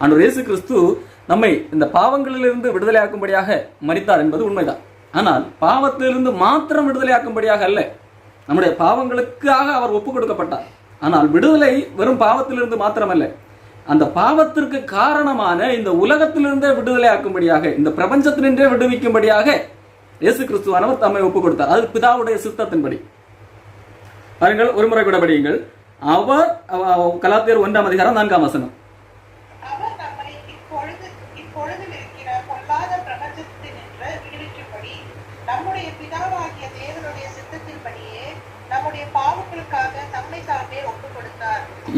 ஆண்டவர் இயேசு கிறிஸ்து நம்மை இந்த பாவங்களிலிருந்து விடுதலையாக்கும்படியாக மரித்தார் என்பது உண்மைதான். ஆனால் பாவத்திலிருந்து மாத்திரம் விடுதலையாக்கும்படியாக அல்ல, நம்முடைய பாவங்களுக்காக அவர் ஒப்புக் கொடுக்கப்பட்டார். ஆனால் விடுதலை வெறும் பாவத்திலிருந்து மாத்திரமல்ல, அந்த பாவத்திற்கு காரணமான இந்த உலகத்திலிருந்தே விடுதலையாக்கும்படியாக, இந்த பிரபஞ்சத்தினின்றே விடுவிக்கும்படியாக இயேசு கிறிஸ்துவானவர் தம்மை ஒப்புக் கொடுத்தார். அது பிதாவுடைய சித்தத்தின்படி. பாருங்கள், ஒரு முறை கூட படியுங்கள். அவர் கலாத்தியர் 1:4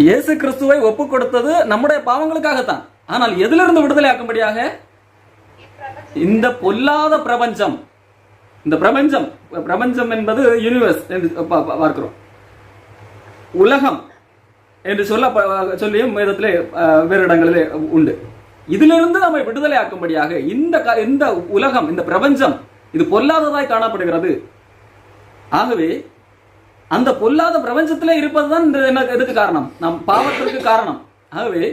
இயேசு கிறிஸ்துவை ஒப்புக் கொடுத்தது நம்முடைய பாவங்களுக்காகத்தான். ஆனால் எதிலிருந்து விடுதலை ஆக்கும்படியாக? இந்த பொல்லாத பிரபஞ்சம். இந்த பிரபஞ்சம் என்பது யூனிவர்ஸ் என்று பார்க்கிறோம். உலகம் என்று சொல்லியும் வேதத்திலே வேறு இடங்களிலே உண்டு. இதிலிருந்து நம்மை விடுதலை ஆக்கும்படியாக இந்த உலகம், இந்த பிரபஞ்சம் இது பொல்லாததாய் காணப்படுகிறது. ஆகவே அந்த பொல்லாத பிரபஞ்சத்திலே இருப்பதுதான் எதுக்கு காரணம்? நம் பாவத்திற்கு காரணம். ஆகவே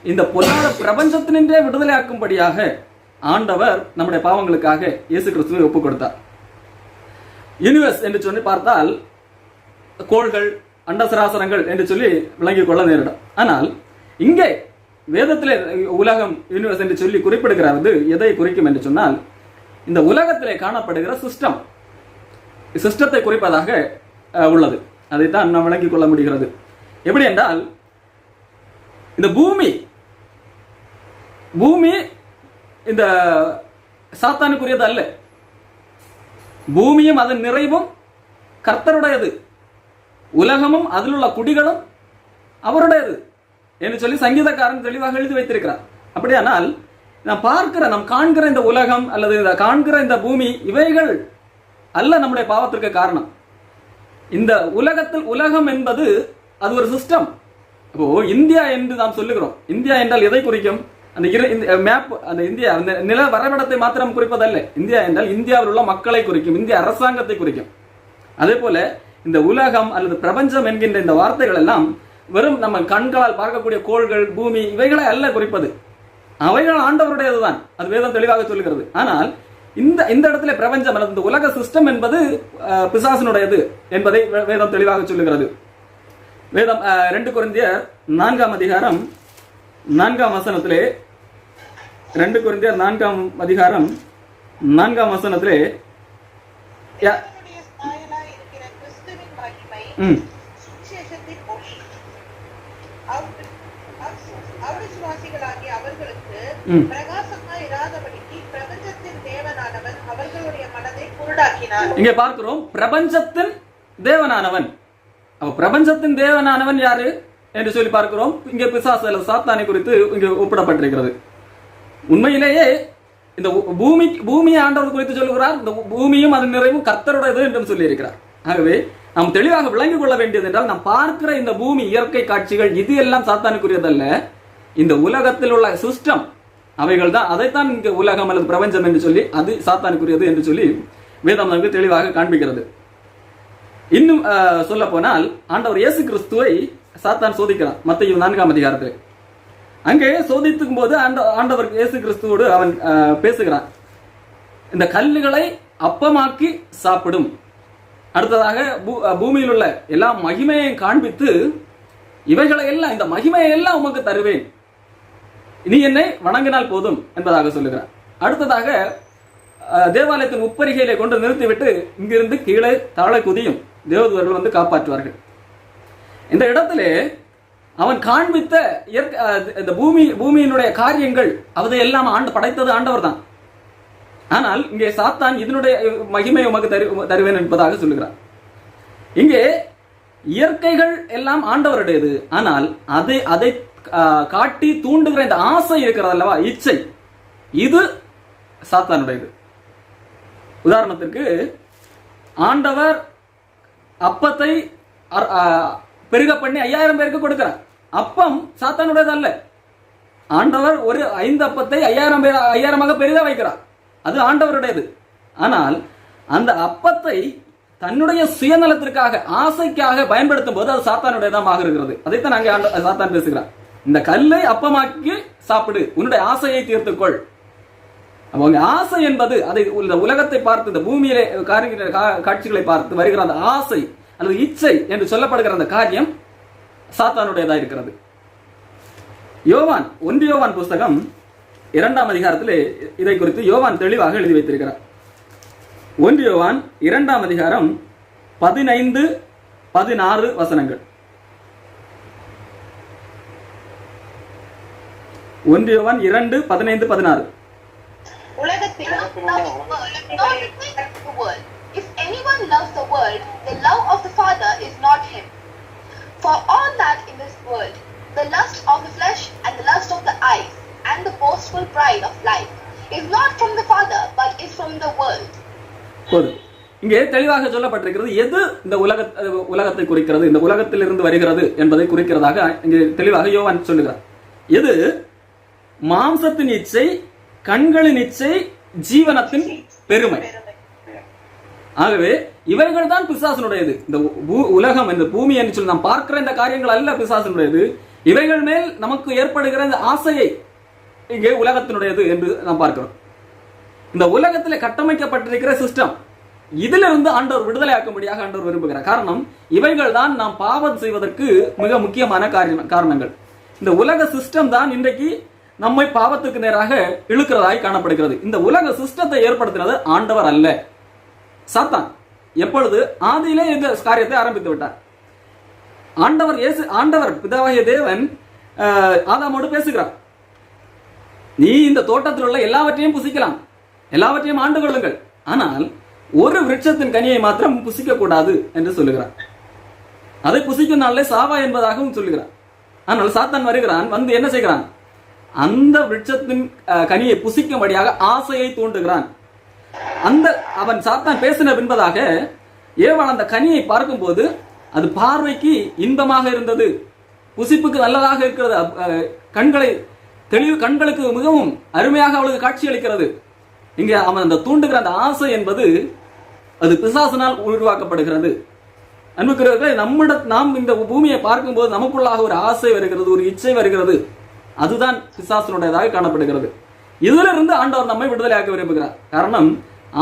இந்த பொல்லாத பிரபஞ்சத்தினின்றே விடுதலை ஆக்கும்படியாக ஆண்டவர் நம்முடைய பாவங்களுக்காக இயேசு கிறிஸ்துவை ஒப்புக் கொடுத்தார். யூனிவர்ஸ் என்று சொல்லி பார்த்தால் கோள்கள், அண்டசராசரங்கள் என்று சொல்லி விளங்கிக் கொள்ள நேரிடும். ஆனால் இங்கே வேதத்திலே உலகம், யூனிவர்ஸ் என்று சொல்லி குறிப்பிடுகிறது எதை குறிக்கும் என்று சொன்னால், இந்த உலகத்திலே காணப்படுகிற சிஸ்டத்தை குறிப்பதாக உள்ளது. அதைத்தான் நாம் விளங்கிக் கொள்ள முடிகிறது. எப்படி என்றால், இந்த பூமி இந்த சாத்தானுக்குரியது அல்ல. பூமியும் அதன் நிறைவும் கர்த்தருடையது, உலகமும் அதில் உள்ள குடிகளும் அவருடையது என்று சொல்லி சங்கீதக்காரன் தெளிவாக எழுதி வைத்திருக்கிறார். அப்படியானால் நாம் காண்கிற இந்த உலகம் அல்லது காண்கிற இந்த பூமி, இவைகள் அல்ல நம்முடைய பாவத்திற்கு காரணம். இந்த உலகம் என்பது அது ஒரு சிஸ்டம். இப்போ இந்தியா என்று நாம் சொல்லுகிறோம். இந்தியா என்றால் எதை குறிக்கும்? அந்த மேப், அந்த இந்தியா, அந்த நில வரைபடத்தை மாத்திரம் குறிப்பதல்ல. இந்தியா என்றால் இந்தியாவில் உள்ள மக்களை குறிக்கும், இந்திய அரசாங்கத்தை குறிக்கும். அதே போல இந்த உலகம் அல்லது பிரபஞ்சம் என்கின்ற இந்த வார்த்தைகள் எல்லாம் வெறும் நம்ம கண்களால் பார்க்கக்கூடிய கோள்கள், பூமி, இவைகளை அல்ல குறிப்பது. அவைகள் ஆண்டவருடையதுதான், அது வேதம் தெளிவாக சொல்லுகிறது. ஆனால் இந்த இடத்துல பிரபஞ்சம் அல்லது இந்த உலக சிஸ்டம் என்பது பிசாசனுடையது என்பதை வேதம் தெளிவாக சொல்லுகிறது. வேதம் 2 கொரிந்தியர் 4:4 2 கொரிந்தியர் 4:4 இங்கே பார்க்கிறோம், பிரபஞ்சத்தின் தேவனானவன். பிரபஞ்சத்தின் தேவனானவன் யாரு என்று சொல்லி பார்க்கிறோம். இங்கே பிசாசு அல்லது சாத்தானை குறித்து இங்கே ஒப்பிடப்பட்டிருக்கிறது. உண்மையிலேயே இந்த பூமியை ஆண்டவர் குறித்து சொல்லுகிறார். இந்த பூமியும் அதன் நிறைவும் கர்த்தருடையது என்று சொல்லி இருக்கிறார். ஆகவே நாம் தெளிவாக விளங்கிக் கொள்ள வேண்டியது என்றால், நாம் பார்க்கிற இந்த பூமி, இயற்கை காட்சிகள், இது எல்லாம் சாத்தானுக்குரியதல்ல. இந்த உலகத்தில் உள்ள சிஸ்டம் அவைகள் தான். அதைத்தான் இங்கே உலகம் அல்லது பிரபஞ்சம் என்று சொல்லி அது சாத்தானுக்குரியது என்று சொல்லி வேதம் நமக்கு தெளிவாக காண்பிக்கிறது. இன்னும் சொல்ல போனால், ஆண்டவர் இயேசு கிறிஸ்துவை சாத்தான் சோதிக்கிறான். மத்தேயு 4 அங்கே சோதித்துக்கும் போது ஆண்டவர் இயேசு கிறிஸ்துவோடு அவன் பேசுகிறான். இந்த கல்லுகளை அப்பமாக்கி சாப்பிடும். அடுத்ததாக பூமியில் உள்ள எல்லா மகிமையையும் காண்பித்து, இவைகளை எல்லாம், இந்த மகிமையை எல்லாம் உமக்கு தருவேன், நீ என்னை வணங்கினால் போதும் என்பதாக சொல்லுகிறார். அடுத்ததாக தேவாலயத்தின் உப்பரிகையிலே கொண்டு நிறுத்திவிட்டு இங்கிருந்து கீழே தாழ குதியும் தேவதூதர்கள் வந்து காப்பாற்றுவார்கள். இந்த இடத்திலே அவன் காண்பித்த இந்த பூமியினுடைய காரியங்கள் அதையெல்லாம் படைத்தது ஆண்டவர் தான். ஆனால் இங்கே சாத்தான் இதனுடைய மகிமை உமக்கு தருவேன் என்பதாக சொல்லுகிறார். இங்கே இயற்கைகள் எல்லாம் ஆண்டவருடையது. ஆனால் அதை காட்டி தூண்டுகிற இந்த ஆசை இருக்கிறது அல்லவா, இச்சை, இது சாத்தானுடையது. உதாரணத்திற்கு, ஆண்டவர் அப்பத்தை பெருக பண்ணி 5000 பேருக்கு கொடுக்கிறார். அப்பம் சாத்தானுடையது அல்ல. ஆண்டவர் ஒரு 5 அப்பத்தை 5000 பெருக வைக்கிறார். அது ஆண்டவருடையது. ஆனால் அந்த அப்பத்தை தன்னுடைய சுயநலத்திற்காக, ஆசைக்காக பயன்படுத்தும் போது அது சாத்தானுடையதாக இருக்கிறது. அதைத்தான் அங்கே சாத்தான் பேசுகிறார். இந்த கல்லை அப்பமாக்கி சாப்பிடு, உன்னுடைய ஆசையை தீர்த்துக்கொள். அவங்க ஆசை என்பது அதை இந்த உலகத்தை பார்த்து, இந்த பூமியிலே காட்சிகளை பார்த்து வருகிற அந்த ஆசை அல்லது இச்சை என்று சொல்லப்படுகிற அந்த காரியம் சாத்தானுடையதா இருக்கிறது. யோவான் 1 யோவான் புஸ்தகம் 2ஆம் அதிகாரத்திலே இதை குறித்து யோவான் தெளிவாக எழுதி வைத்திருக்கிறார். 1 யோவான் 2ஆம் அதிகாரம் 15-16 வசனங்கள். 1 யோவான் 2:15-16. If anyone loves the world, the love of the Father is not him. For all that in this world, the lust of the flesh and the lust of the eyes and the boastful pride of life is not from the Father but is from the world. இங்கே தெளிவாக சொல்லப்பட்டிருக்கிறது எது இந்த உலகத்தை குறிக்கிறது, இந்த உலகத்திலிருந்து வருகிறது என்பதை குறிக்கிறதாக இங்கே தெளிவாக யோவான் சொல்லுகிறார். எது மாம்சத்தின் இச்சை, கண்களின் இச்சை, ஜீவனத்தின் பெருமை. ஆகவே இவைகள் தான் பிசாசனுடையது. இந்த உலகம், இந்த பூமி என்று சொல்லி நாம் பார்க்கிற இந்த காரியங்கள் அல்ல பிசாசனுடையது. இவைகள் மேல் நமக்கு ஏற்படுகிற இந்த ஆசையை இங்கே உலகத்தினுடையது என்று நாம் பார்க்கிறோம். இந்த உலகத்தில் கட்டமைக்கப்பட்டிருக்கிற சிஸ்டம், இதிலிருந்து ஆண்டவர் விடுதலை ஆக்கும்படியாக ஆண்டவர் விரும்புகிறார். காரணம், இவைகள் தான் நாம் பாவம் செய்வதற்கு மிக முக்கியமான காரணங்கள். இந்த உலக சிஸ்டம் தான் இன்றைக்கு நம்மை பாவத்துக்கு நேராக இழுக்கிறதாய் காணப்படுகிறது. இந்த உலக சிஸ்டத்தை ஏற்படுத்தினது ஆண்டவர் அல்ல, சாத்தான். எப்பொழுது ஆதியிலே இந்த காரியத்தை ஆரம்பித்து விட்டார். ஆண்டவர் பிதாவாகிய தேவன் ஆதாமோடு பேசுகிறார். நீ இந்த தோட்டத்தில் உள்ள எல்லாவற்றையும் புசிக்கலாம், எல்லாவற்றையும் ஆண்டு கொள்ளுங்கள், ஆனால் ஒரு விருட்சத்தின் கனியை மாத்திரம் புசிக்க கூடாது என்று சொல்லுகிறார். அதை புசிக்கும் நாளிலே சாவா என்பதாகவும் சொல்லுகிறார். ஆனால் சாத்தான் வருகிறான், வந்து என்ன செய்கிறான்? அந்த விருட்சத்தின் கனியை புசிக்கும்படியாக ஆசையை தூண்டுகிறான். அவன் சாத்தான் பேசின பின்பதாக ஏவாள் அந்த கனியை பார்க்கும்போது அது பார்வைக்கு இன்பமாக இருந்தது, புசிப்புக்கு நல்லதாக இருக்கிறது, கண்களுக்கு மிகவும் அருமையாக அவளுக்கு காட்சி அளிக்கிறது. இங்கே அவன் அந்த தூண்டுகிற அந்த ஆசை என்பது அது பிசாசினால் உருவாக்கப்படுகிறது. அன்புக்குரியவர்களே, நாம் இந்த பூமியை பார்க்கும்போது நமக்குள்ளாக ஒரு ஆசை வருகிறது, ஒரு இச்சை வருகிறது. அதுதான் பிசாசினுடையதாக காணப்படுகிறது. இதிலிருந்து ஆண்டவர் நம்மை விடுதலையாக்க விரும்புகிறார். காரணம்,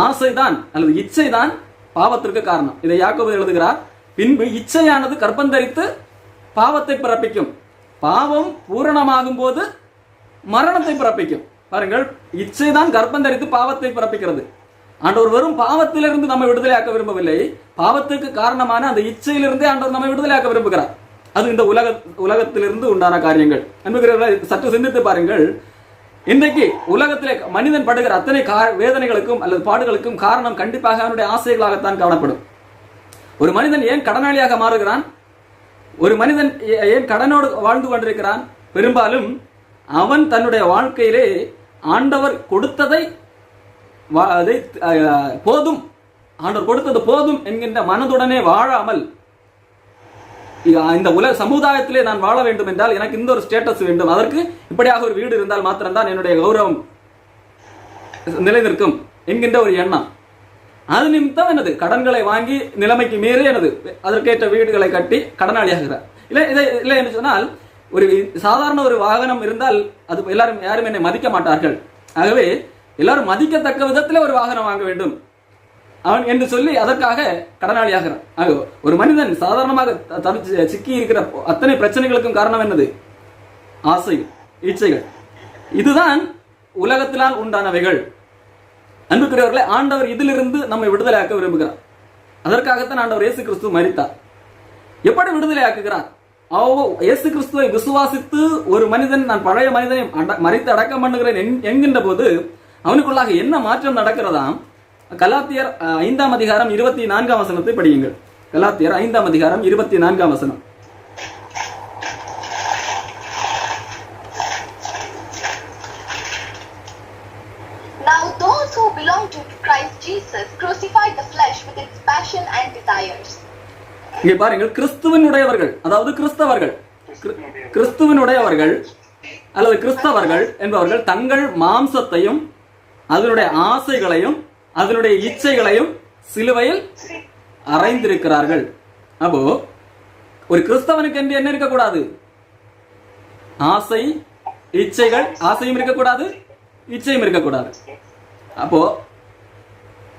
ஆசைதான் அல்லது இச்சை தான் பாவத்திற்கு காரணம். இதை யாக்கோபு எழுதுகிறார், பின்பு இச்சையானது கர்ப்பந்தரித்து பாவத்தை பிறப்பிக்கும், பாவம் பூரணமாகும் போது மரணத்தை பிறப்பிக்கும். பாருங்கள், இச்சை தான் கர்ப்பந்தரித்து பாவத்தை பிறப்பிக்கிறது. ஆண்டவர் வெறும் பாவத்திலிருந்து நம்மை விடுதலையாக்க விரும்பவில்லை, பாவத்துக்கு காரணமான அந்த இச்சையிலிருந்தே ஆண்டவர் நம்மை விடுதலையாக்க விரும்புகிறார். அது இந்த உலகத்திலிருந்து உண்டான காரியங்கள். அன்புகிறவர்களை, சற்று சிந்தித்து பாருங்கள். இன்றைக்கு உலகத்திலே மனிதன் படுகிற அத்தனை வேதனைகளுக்கும் அல்லது பாடுகளுக்கும் காரணம் கண்டிப்பாக அவனுடைய ஆசைகளாகத்தான் காணப்படும். ஒரு மனிதன் ஏன் கடனாளியாக மாறுகிறான், ஒரு மனிதன் ஏன் கடனோடு வாழ்ந்து கொண்டிருக்கிறான்? பெரும்பாலும் அவன் தன்னுடைய வாழ்க்கையிலே ஆண்டவர் கொடுத்ததை போதும், ஆண்டவர் கொடுத்தது போதும் என்கின்ற மனதுடனே வாழாமல், இந்த உலக சமுதாயத்திலே நான் வாழ வேண்டும் என்றால் எனக்கு இந்த ஒரு ஸ்டேட்டஸ் வேண்டும், அதற்கு இப்படியாக ஒரு வீடு இருந்தால் மாத்திரம்தான் என்னுடைய கௌரவம் நிலைநிற்கும் என்கின்ற ஒரு எண்ணம். அது நிமித்தம் எனது கடன்களை வாங்கி நிலைமைக்கு மீறி எனது அதற்கேற்ற வீடுகளை கட்டி கடனாளியாகிறார். இல்லை என்று சொன்னால், ஒரு சாதாரண ஒரு வாகனம் இருந்தால் அது யாரும் என்னை மதிக்க மாட்டார்கள். ஆகவே எல்லாரும் மதிக்கத்தக்க விதத்தில் ஒரு வாகனம் வாங்க வேண்டும் அவன் என்று சொல்லி அதற்காக கடனாளியாகிறான். ஒரு மனிதன் சாதாரணமாக சிக்கி இருக்கிற அத்தனை பிரச்சனைகளுக்கும் காரணம் என்னது? ஆசைகள், இச்சைகள். இதுதான் உலகத்தினால் உண்டானவைகள். அன்புக்குரியவர்களே, ஆண்டவர் இதிலிருந்து நம்மை விடுதலையாக்க விரும்புகிறார். அதற்காகத்தான் ஆண்டவர் இயேசு கிறிஸ்து மரித்தார். எப்படி விடுதலையாக்குகிறார்? இயேசு கிறிஸ்துவை விசுவாசித்து ஒரு மனிதன் நான் பழைய மனிதனை மரித்து அடக்கம் பண்ணுகிறேன் என்கின்ற போது அவனுக்குள்ளாக என்ன மாற்றம் நடக்கிறதாம்? கலாத்தியர் 5ஆம் அதிகாரம் 24ஆம் வசனத்தை படியுங்கள். கலாத்தியர் 5ஆம் அதிகாரம் 24ஆம் வசனம். Now those who belong to Christ Jesus crucified the flesh with its passion and desires. இங்கே பாருங்கள், கிறிஸ்துவினுடையவர்கள், அதாவது கிறிஸ்துவினுடையவர்கள் அல்லது கிறிஸ்தவர்கள் என்பவர்கள் தங்கள் மாம்சத்தையும் அதனுடைய ஆசைகளையும் அதனுடைய இச்சைகளையும் சிலுவையில் அறைந்திருக்கிறார்கள். அப்போ ஒரு கிறிஸ்தவனுக்கு என்று என்ன இருக்கக்கூடாது? ஆசை, இச்சைகள், ஆசையும் இருக்கக்கூடாது, இச்சையும் இருக்கக்கூடாது. அப்போ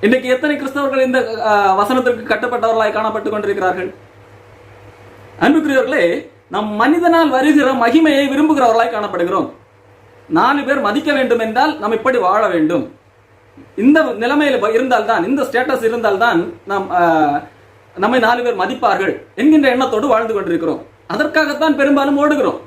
இன்றைக்கு எத்தனை கிறிஸ்தவர்கள் இந்த வசனத்திற்கு கட்டுப்பட்டவர்களாய் காணப்பட்டுக் கொண்டிருக்கிறார்கள்? அன்புக்குரியவர்களே, நம் மனிதனால் வருகிற மகிமையை விரும்புகிறவர்களாய் காணப்படுகிறோம். 4 பேர் மதிக்க வேண்டும் என்றால் நாம் இப்படி வாழ வேண்டும், இந்த நிலைமையில் இருந்தால்தான், இந்த ஸ்டேட்டஸ் இருந்தால்தான் நம்மை 4 பேர் மதிப்பார்கள் என்கின்ற எண்ணத்தோடு வாழ்ந்து கொண்டிருக்கிறோம். அதற்காகத்தான் பெரும்பாலும் ஓடுகிறோம்.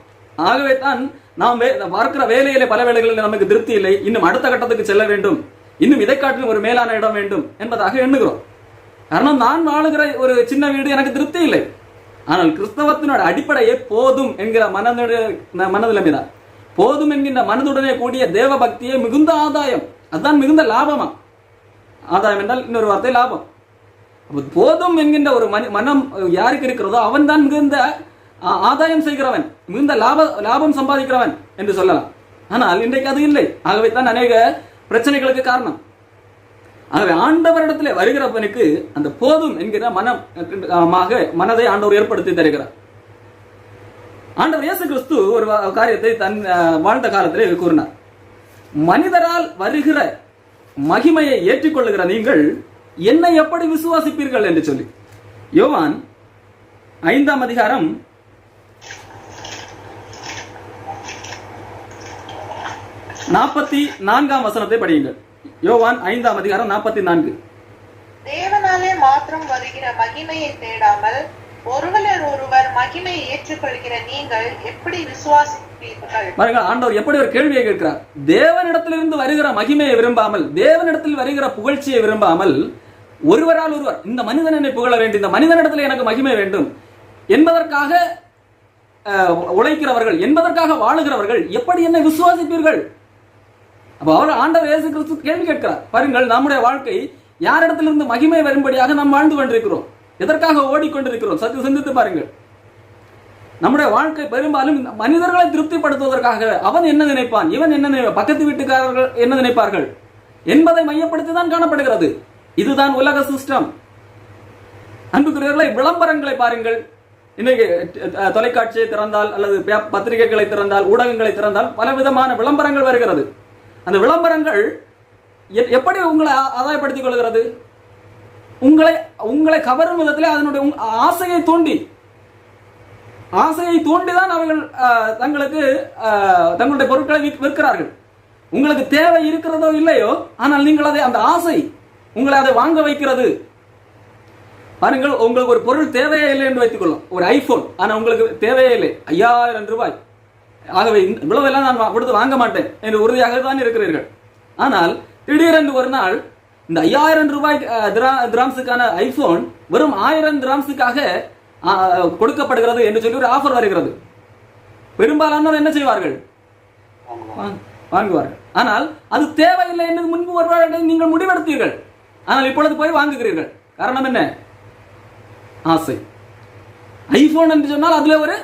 ஆகவே தான் நாம் பார்க்கிற வேலையிலே பல வேலைகளில் நமக்கு திருப்தி இல்லை, இன்னும் அடுத்த கட்டத்துக்கு செல்ல வேண்டும், இன்னும் இதை காட்டிலும் ஒரு மேலான இடம் வேண்டும் என்பதாக எண்ணுகிறோம். காரணம், நான் வாழுகிற ஒரு சின்ன வீடு எனக்கு திருப்தி இல்லை. ஆனால் கிறிஸ்தவத்தினோட அடிப்படையே போதும் என்கிற மனநிலைமைதான். போதும் என்கின்ற மனதுடனே கூடிய தேவ பக்தியே மிகுந்த ஆதாயம். அதுதான் மிகுந்த லாபமா. ஆதாயம் என்றால் இன்னொரு வார்த்தை லாபம். போதும் என்கின்ற ஒரு மனம் யாருக்கு இருக்கிறதோ அவன் தான் மிகுந்த ஆதாயம் செய்கிறவன், மிகுந்த லாபம் சம்பாதிக்கிறவன் என்று சொல்லலாம். ஆனால் இன்றைக்கு அது இல்லை. ஆகவே தான் அநேக பிரச்சனைகளுக்கு காரணம். ஆகவே ஆண்டவரிடத்திலே வருகிறவனுக்கு அந்த போதும் என்கிற மனதை ஆண்டவர் ஏற்படுத்தி தருகிறார். ஆண்டவர் இயேசு கிறிஸ்து ஒரு காரியத்தை தன் வாழ்ந்த காலத்திலே கூறினார். மனிதரால் வருகிற மகிமையை ஏற்றுக்கொள்ளுகிற நீங்கள் என்னை எப்படி விசுவாசிப்பீர்கள் என்று சொல்லி. யோவான் 5ஆம் அதிகாரம் 44ஆம் வசனத்தை படியுங்கள். யோவான் 5ஆம் அதிகாரம் 44. தேவனாலே மாத்திரம் வருகிற மகிமையை தேடாமல் ஒருவர் மகிமையை ஏற்றுக்கொள்கிற நீங்கள் எப்படி விசுவாசிப்பீர்கள்? பாருங்கள், ஆண்டவர் எப்படி ஒரு கேள்வியை கேட்கிறார். தேவனிடத்திலிருந்து வருகிற மகிமையை விரும்பாமல், தேவனிடத்தில் வருகிற புகழ்ச்சியை விரும்பாமல், ஒருவரால் ஒருவர், இந்த மனிதன் என்னை புகழ வேண்டும், இந்த மனிதனிடத்தில் எனக்கு மகிமை வேண்டும் என்பதற்காக உழைக்கிறவர்கள், என்பதற்காக வாழுகிறவர்கள் எப்படி என்னை விசுவாசிப்பீர்கள்? அப்ப அவர் ஆண்டவர் இயேசு கிறிஸ்து கேள்வி கேட்கிறார். பாருங்கள், நம்முடைய வாழ்க்கை யாரிடத்திலிருந்து மகிமை வரும்படியாக நாம் வாழ்ந்து கொண்டிருக்கிறோம், எதற்காக ஓடிக்கொண்டிருக்கிறோம்? சற்று சிந்தித்து பாருங்கள். நம்முடைய வாழ்க்கை பெரும்பாலும் மனிதர்களை திருப்திப்படுத்துவதற்காக, அவன் என்ன நினைப்பான், இவன் என்ன, பக்கத்து வீட்டுக்காரர்கள் என்ன நினைப்பார்கள் என்பதை மையப்படுத்தி தான் காணப்படுகிறது. இதுதான் உலக சிஸ்டம். அன்புக்குரியவர்களை, விளம்பரங்களை பாருங்கள். இன்னைக்கு தொலைக்காட்சியை திறந்தால் அல்லது பத்திரிகைகளை திறந்தால், ஊடகங்களை திறந்தால் பலவிதமான விளம்பரங்கள் வருகிறது. அந்த விளம்பரங்கள் எப்படி உங்களை ஆதாயப்படுத்திக் கொள்கிறது? உங்களை கவரும் விதத்தில் அதனுடைய ஆசையை தூண்டிதான் அவர்கள் தங்களுடைய பொருட்களை விற்கிறார்கள். உங்களுக்கு தேவை இருக்கிறதோ இல்லையோ, ஆனால் நீங்கள் அந்த ஆசை உங்களை அதை வாங்க வைக்கிறது. பாருங்கள், உங்களுக்கு ஒரு பொருள் தேவையே இல்லை என்று வைத்துக் கொள்ளும், ஒரு ஐபோன், ஆனால் உங்களுக்கு தேவையே இல்லை, 5000 ரூபாய். ஆகவே இவ்வளவு எல்லாம் நான் கொடுத்து வாங்க மாட்டேன் என்று உறுதியாக தான் இருக்கிறீர்கள். ஆனால் திடீரென்று ஒரு நாள் இந்த 5000 ரூபாய் திராம்ஸுக்கான ஐபோன் வெறும் 1000 திராம்ஸுக்காக கொடுக்கப்படுகிறது என்று சொல்லி ஒரு ஆஃபர் வருகிறது. பெரும்பாலானோர் என்ன செய்வார்கள்? வாங்குவார்கள். ஆனால் அது தேவையில்லை என்று முன்பு வருவார்கள் நீங்கள் முடிவெடுத்தீர்கள். ஆனால் இப்பொழுது போய் வாங்குகிறீர்கள். காரணம் என்ன? ஆசை. ஐபோன் என்று சொன்னால் அதுல ஒரு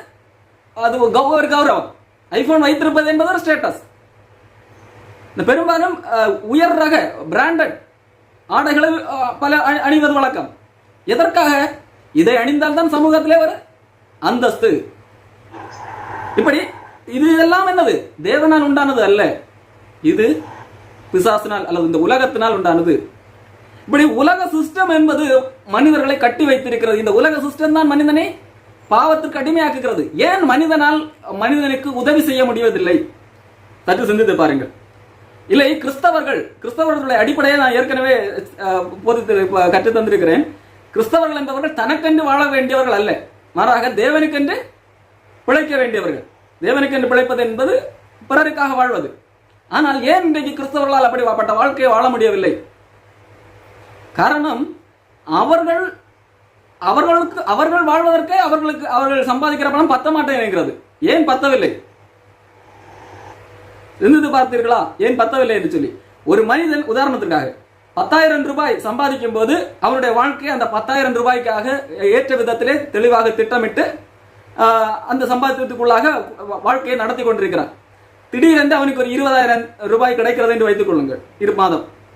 கௌரவம். ஐபோன் வைத்திருப்பது என்பது ஒரு ஸ்டேட்டஸ். இந்த பெரும்பாலும் உயர் ரக பிராண்டட் ஆடைகளை பல அணிவது வழக்கம். எதற்காக? இதை அணிந்தால் தான் சமூகத்திலே ஒரு அந்தஸ்து. இப்படி இது எல்லாம் என்னது? தேவனால் உண்டானது அல்ல, இது பிசாசினால் அல்லது இந்த உலகத்தினால் உண்டானது. இப்படி உலக சிஸ்டம் என்பது மனிதர்களை கட்டி வைத்திருக்கிறது. இந்த உலக சிஸ்டம் தான் மனிதனை பாவத்திற்கு அடிமையாக்குகிறது. ஏன் மனிதனுக்கு உதவி செய்ய முடிவதில்லை? சற்று சிந்தித்து பாருங்கள். இல்லை, கிறிஸ்தவர்களுடைய அடிப்படையை நான் ஏற்கனவே கற்றுத் தந்திருக்கிறேன். கிறிஸ்தவர்கள் என்பவர்கள் தனக்கென்று வாழ வேண்டியவர்கள் அல்ல, மாறாக தேவனுக்கென்று பிழைக்க வேண்டியவர்கள். தேவனுக்கென்று பிழைப்பது என்பது பிறருக்காக வாழ்வது. ஆனால் ஏன் இன்றைக்கு கிறிஸ்தவர்களால் அப்படிப்பட்ட வாழ்க்கையை வாழ முடியவில்லை? காரணம், அவர்கள் வாழ்வதற்கு அவர்கள் சம்பாதிக்கிற பணம் பத்த மாட்டேங்கிறது. ஏன் பத்தவில்லை? சிந்தித்து பார்த்தீர்களா? ஏன் பத்தவில்லை என்று சொல்லி. ஒரு மனிதன் உதாரணத்திற்காக 10,000 ரூபாய் சம்பாதிக்கும் போது அவருடைய வாழ்க்கையை அந்த 10,000 ரூபாய்க்காக ஏற்ற விதத்திலே தெளிவாக திட்டமிட்டு அந்த சம்பாதித்ததுக்குள்ளாக வாழ்க்கையை நடத்தி கொண்டிருக்கிறார். திடீரென்று அவனுக்கு ஒரு 20,000 ரூபாய் கிடைக்கிறது என்று வைத்துக் கொள்ளுங்கள்.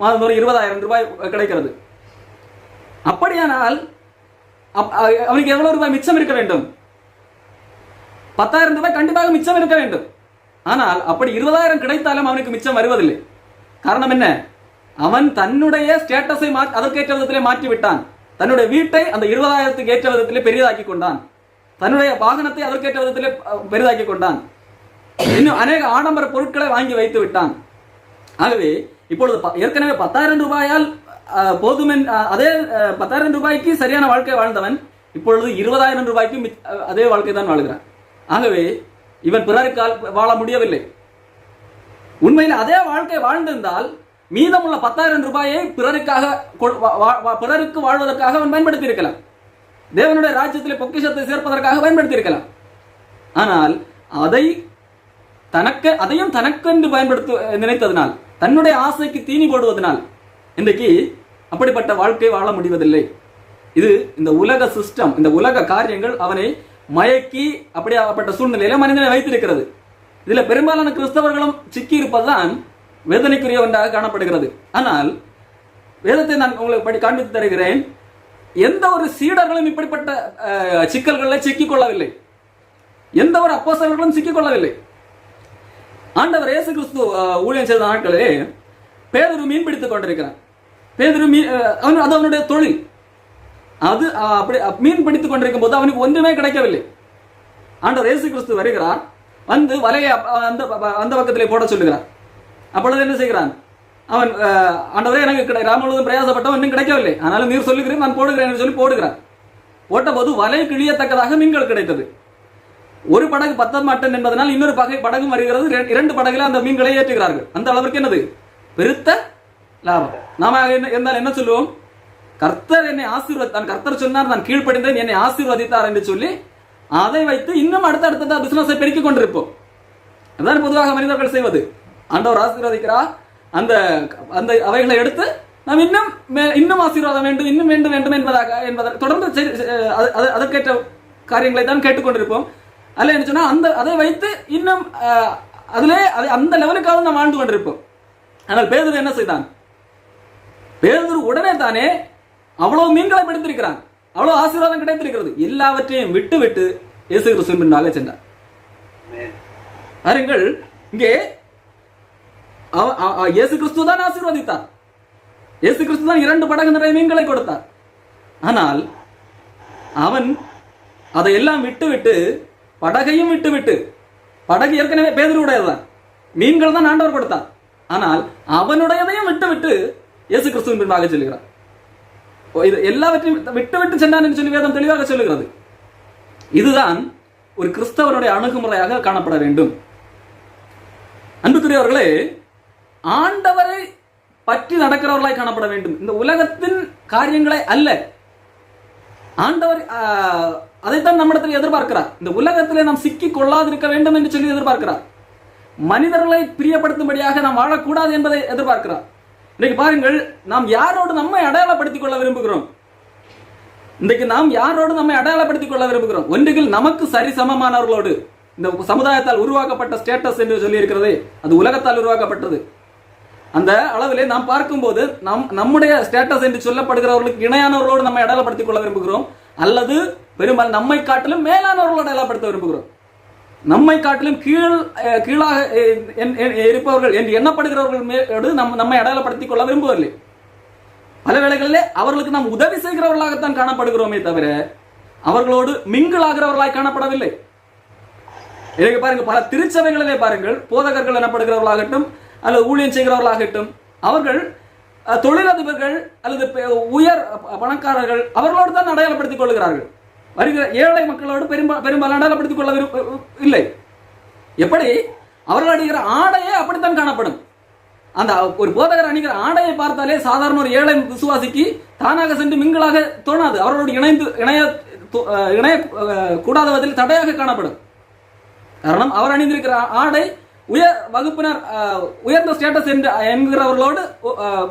மாதந்தோறும் 20,000 ரூபாய் கிடைக்கிறது. அப்படியானால் அவனுக்கு எவ்வளவு ரூபாய் மிச்சம் இருக்க வேண்டும்? 10,000 ரூபாய் கண்டிப்பாக மிச்சம் இருக்க வேண்டும். ஆனால் அப்படி 20,000 கிடைத்தாலும் அவனுக்கு மிச்சம் வருவதில்லை. காரணம் என்ன? அவன் தன்னுடைய ஸ்டேட்டஸை அதற்கேற்ற விதத்திலே மாற்றி விட்டான். தன்னுடைய வீட்டை அந்த 20,000க்கு ஏற்ற விதத்திலே பெரிதாக்கி கொண்டான். தன்னுடைய வாகனத்தை அதற்கேற்ற விதத்திலே பெரிதாக்கி கொண்டான். இன்னும் அநேக ஆடம்பர பொருட்களை வாங்கி வைத்து விட்டான். ஆகவே இப்பொழுது ஏற்கனவே 10,000 ரூபாயால் போதும், அதே 10,000 ரூபாய்க்கு சரியான வாழ்க்கை வாழ்ந்தவன் இப்பொழுது 20,000 ரூபாய்க்கு அதே வாழ்க்கை தான் வாழ்கிறான். ஆகவே இவன் பிறருக்கால் வாழ முடியவில்லை. உண்மையில் அதே வாழ்க்கை வாழ்ந்திருந்தால் மீதமுள்ள 10,000 ரூபாயை பிறருக்கு வாழ்வதற்காக அவன் பயன்படுத்தி இருக்கலாம். தேவனுடைய ராஜ்யத்திலே பொக்கிஷத்தை சேர்ப்பதற்காக பயன்படுத்தி இருக்கலாம். ஆனால் அதையும் தனக்கென்று பயன்படுத்த நினைத்ததனால், தன்னுடைய ஆசைக்கு தீனி போடுவதனால் இன்றைக்கு அப்படிப்பட்ட வாழ்க்கை வாழ முடிவதில்லை. இது இந்த உலக சிஸ்டம், இந்த உலக காரியங்கள் அவனை மயக்கி அப்படிப்பட்ட சூழ்நிலையில மனிதனை வைத்திருக்கிறது. இதுல பெரும்பாலான கிறிஸ்தவர்களும் சிக்கி இருப்பதுதான் வேதனைக்குரிய ஒன்றாக காணப்படுகிறது. ஆனால் வேதத்தை நான் உங்களுக்கு காண்பித்து தருகிறேன். எந்த ஒரு சீடர்களும் இப்படிப்பட்ட சிக்கல்களில் சிக்கிக் கொள்ளவில்லை. எந்த ஒரு அப்போஸ்தலர்களும் சிக்கிக் கொள்ளவில்லை. ஆண்டவர் இயேசு கிறிஸ்து ஊழியம் செய்த நாட்களே பேதுரு மீன் பிடித்துக் கொண்டிருக்கிறான். பேதுரு அது அவனுடைய தொழில். அது அப்படி மீன் பிடித்துக் கொண்டிருக்கும் போது அவனுக்கு ஒன்றுமே கிடைக்கவில்லை. ஆண்டவர் இயேசு கிறிஸ்து வருகிறார், வந்து வலையை அந்த பக்கத்திலே போட சொல்லுகிறார். அப்பொழுது என்ன செய்கிறான் அவன்? ஆண்டவரே, எனக்கு ராமழுவதும் பிரயாசப்பட்டவன் இன்னும் கிடைக்கவில்லை, ஆனாலும் நீர் சொல்லுகிறேன், நான் போடுகிறேன் என்று சொல்லி போடுகிறான். போட்ட போது வலை கிழியத்தக்கதாக மீன்கள் கிடைத்தது. ஒரு படகு 10 மாட்டன் என்பதனால் இன்னொரு படகும் வருகிறது. 2 படகுல அந்த மீன்களை ஏற்றுகிறார்கள். அந்த அளவிற்கு என்னது பெருத்த லாபம். நாம இருந்தால் என்ன சொல்லுவோம்? கர்த்தர் என்னை ஆசீர்வதித்தார், கர்த்தர் சொன்னார், நான் கீழ்ப்படிந்தேன், என்னை ஆசீர்வதித்தார் என்று சொல்லி அதை வைத்து இன்னும் அடுத்தடுத்த பிசினஸை பெருக்கிக் கொண்டிருப்போம். அதுதான் பொதுவாக மனிதர்கள் செய்வது. ஆண்டவர் ஆசீர்வதிக்கிறார், அந்த அந்த அவைகளை எடுத்து நாம் இன்னும் ஆசீர்வாதம் வேண்டும், இன்னும் வேண்டும் வேண்டும் என்பதாக தொடர்ந்து அதற்கேற்ற காரியங்களை தான் கேட்டுக்கொண்டிருப்போம். அல்ல என்ன சொன்னா அதை வைத்து இன்னும் அதிலே அந்த லெவலுக்காக நாம் வாழ்ந்து கொண்டிருப்போம். ஆனால் பேதுரு என்ன செய்தான்? பேதுரு உடனே தானே அவ்வளவு மீன்களை பிடித்திருக்கிறான், அவ்வளவு ஆசீர்வாதம் கிடைத்திருக்கிறது. எல்லாவற்றையும் விட்டு விட்டு இயேசு கிறிஸ்துவின் பின்னாக சென்றார். பாருங்கள், இங்கே இயேசு கிறிஸ்து தான் ஆசீர்வதித்தார். இயேசு கிறிஸ்து தான் 2 படகு நிறைய மீன்களை கொடுத்தார். ஆனால் அவன் அதையெல்லாம் விட்டு படகையும் விட்டு, படகு ஏற்கனவே பேதுருடையதுதான், மீன்கள் தான் ஆண்டவர் கொடுத்தார். ஆனால் அவனுடையதையும் விட்டு இயேசு கிறிஸ்துவின் பின்பாக சொல்லுகிறார். இது எல்லாவற்றையும் விட்டு சென்றான் என்று சொல்லி வேதம் தெளிவாக சொல்லுகிறது. இதுதான் ஒரு கிறிஸ்தவனுடைய அணுகுமுறையாக காணப்பட வேண்டும். அன்புக்குரியவர்களே, ஆண்டவரை பற்றி நடக்கிறவர்களாய் காணப்பட வேண்டும். இந்த உலகத்தின் காரியங்களை அல்ல. ஆண்டவர் அதைத்தான் நம்மிடத்தில் எதிர்பார்க்கிறார். இந்த உலகத்திலே நாம் சிக்கி கொள்ளாதிருக்க வேண்டும் என்று சொல்லி எதிர்பார்க்கிறார். மனிதர்களை பிரியப்படுத்தும்படியாக நாம் வாழக்கூடாது என்பதை எதிர்பார்க்கிறார். இன்னைக்கு பாருங்கள், நாம் யாரோடு நம்மை அடையாளப்படுத்திக் கொள்ள விரும்புகிறோம்? இன்றைக்கு நாம் யாரோடு நம்மை அடையாளப்படுத்திக் கொள்ள விரும்புகிறோம்? ஒன்றுகள் நமக்கு சரிசமமானவர்களோடு. இந்த சமுதாயத்தால் உருவாக்கப்பட்ட ஸ்டேட்டஸ் என்று சொல்லி இருக்கிறதே, அது உலகத்தால் உருவாக்கப்பட்டது. அந்த அளவிலே நாம் பார்க்கும்போது நம்முடைய ஸ்டேட்டஸ் என்று சொல்லப்படுகிறவர்களுக்கு இணையானவர்களோடு நம்மை அடையாளப்படுத்திக் கொள்ள விரும்புகிறோம், அல்லது பெரும்பாலும் நம்மை காட்டிலும் மேலானவர்களோடு அடையாளப்படுத்த விரும்புகிறோம். நம்மை காட்டிலும் கீழாக இருப்பவர்கள் என்று எண்ணப்படுகிறவர்கள் நம்மை அடையாளப்படுத்திக் கொள்ள விரும்பவில்லை. பல வேளைகளிலே அவர்களுக்கு நாம் உதவி செய்கிறவர்களாகத்தான் காணப்படுகிறோமே தவிர அவர்களோடு மிங்கிளாகிறவர்களாய் காணப்படவில்லை. எனக்கு பாருங்க, பல திருச்சபைகளிலே பாருங்கள், போதகர்கள் எனப்படுகிறவர்களாகட்டும் அல்லது ஊழியம் செய்கிறவர்களாகட்டும், அவர்கள் தொழிலதிபர்கள் அல்லது உயர் பணக்காரர்கள் அவர்களோடு தான் அடையாளப்படுத்திக் கொள்கிறார்கள். வருகிற ஏழை மக்களோடு பெரும்பாலும் அடையாளப்படுத்திக் கொள்ள இல்லை. எப்படி? அவர்கள் அணிகிற ஆடையே அப்படித்தான் காணப்படும். அந்த ஒரு போதகர் அணிகிற ஆடையை பார்த்தாலே சாதாரண ஒரு ஏழை விசுவாசிக்கு தானாக சென்று மிங்களாக தோணாது. அவர்களோடு இணைய கூடாத வகையில் தடையாக காணப்படும். காரணம், அவர் அணிந்திருக்கிற ஆடை உயர் வகுப்பினர், உயர்ந்த ஸ்டேட்டஸ் என்கிறவர்களோடு